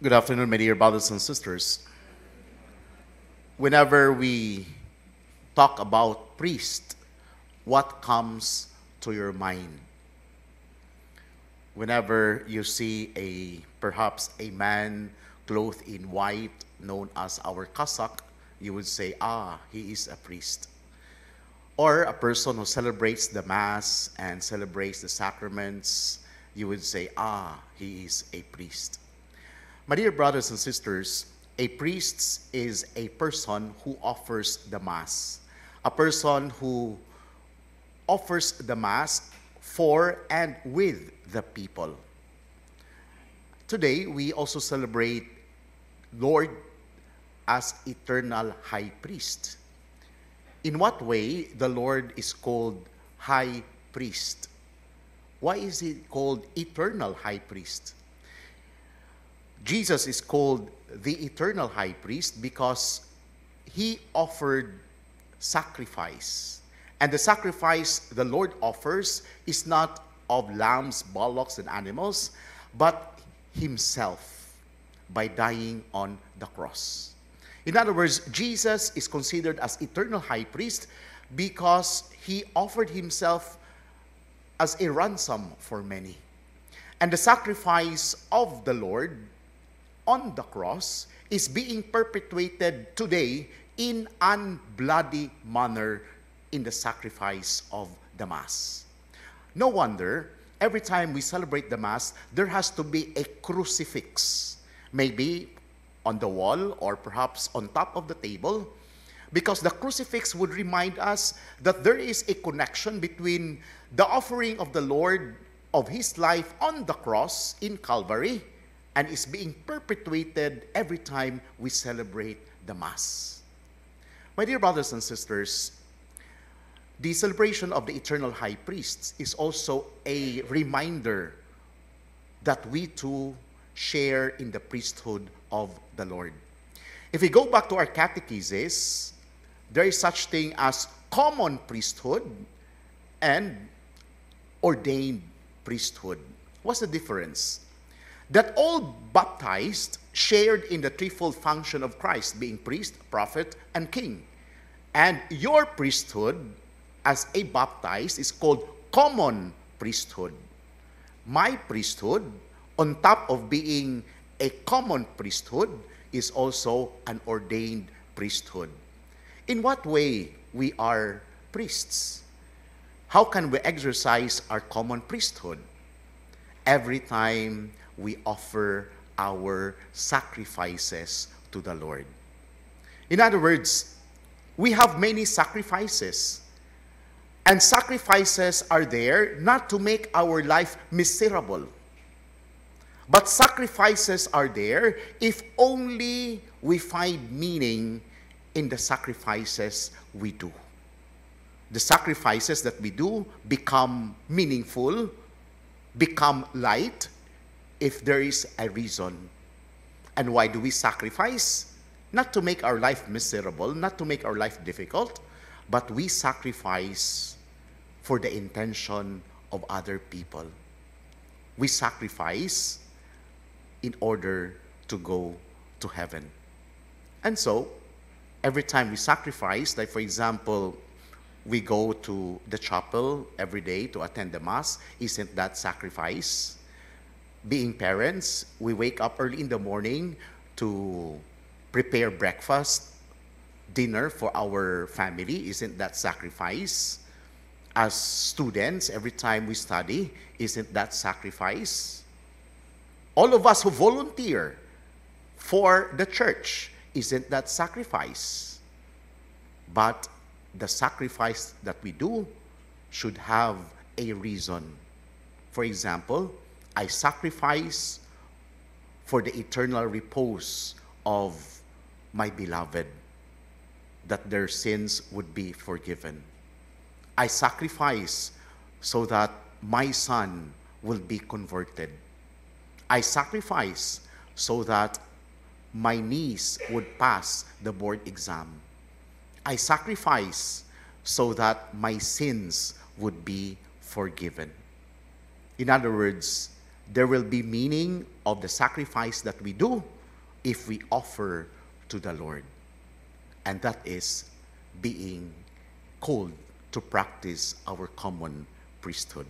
Good afternoon, my dear brothers and sisters. Whenever we talk about priest, what comes to your mind? Whenever you see perhaps a man clothed in white, known as our kasak, you would say, he is a priest. Or a person who celebrates the Mass and celebrates the sacraments, you would say, he is a priest. My dear brothers and sisters, a priest is a person who offers the Mass, a person who offers the Mass for and with the people. Today, we also celebrate Lord as eternal high priest. In what way the Lord is called high priest? Why is he called eternal high priest? Jesus is called the eternal high priest because he offered sacrifice. And the sacrifice the Lord offers is not of lambs, bullocks, and animals, but himself by dying on the cross. In other words, Jesus is considered as eternal high priest because he offered himself as a ransom for many. And the sacrifice of the Lord on the cross is being perpetuated today in an bloody manner in the sacrifice of the Mass. No wonder, every time we celebrate the Mass, there has to be a crucifix, maybe on the wall or perhaps on top of the table, because the crucifix would remind us that there is a connection between the offering of the Lord of his life on the cross in Calvary and is being perpetuated every time we celebrate the Mass. My dear brothers and sisters, the celebration of the eternal high priest is also a reminder that we too share in the priesthood of the Lord. If we go back to our catechesis, there is such thing as common priesthood and ordained priesthood. What's the difference? That all baptized shared in the threefold function of Christ, being priest, prophet, and king. And your priesthood as a baptized is called common priesthood. My priesthood, on top of being a common priesthood, is also an ordained priesthood. In what way we are priests? How can we exercise our common priesthood? Every time we offer our sacrifices to the Lord. In other words, we have many sacrifices. And sacrifices are there not to make our life miserable. But sacrifices are there if only we find meaning in the sacrifices we do. The sacrifices that we do become meaningful, become light, if there is a reason. And why do we sacrifice? Not to make our life miserable, not to make our life difficult, but we sacrifice for the intention of other people. We sacrifice in order to go to heaven. And so, every time we sacrifice, like for example, we go to the chapel every day to attend the Mass, isn't that sacrifice? Being parents, we wake up early in the morning to prepare breakfast, dinner for our family. Isn't that sacrifice? As students, every time we study, isn't that sacrifice? All of us who volunteer for the church, isn't that sacrifice? But the sacrifice that we do should have a reason. For example, I sacrifice for the eternal repose of my beloved, that their sins would be forgiven. I sacrifice so that my son will be converted. I sacrifice so that my niece would pass the board exam. I sacrifice so that my sins would be forgiven. In other words, there will be meaning of the sacrifice that we do if we offer to the Lord. And that is being called to practice our common priesthood.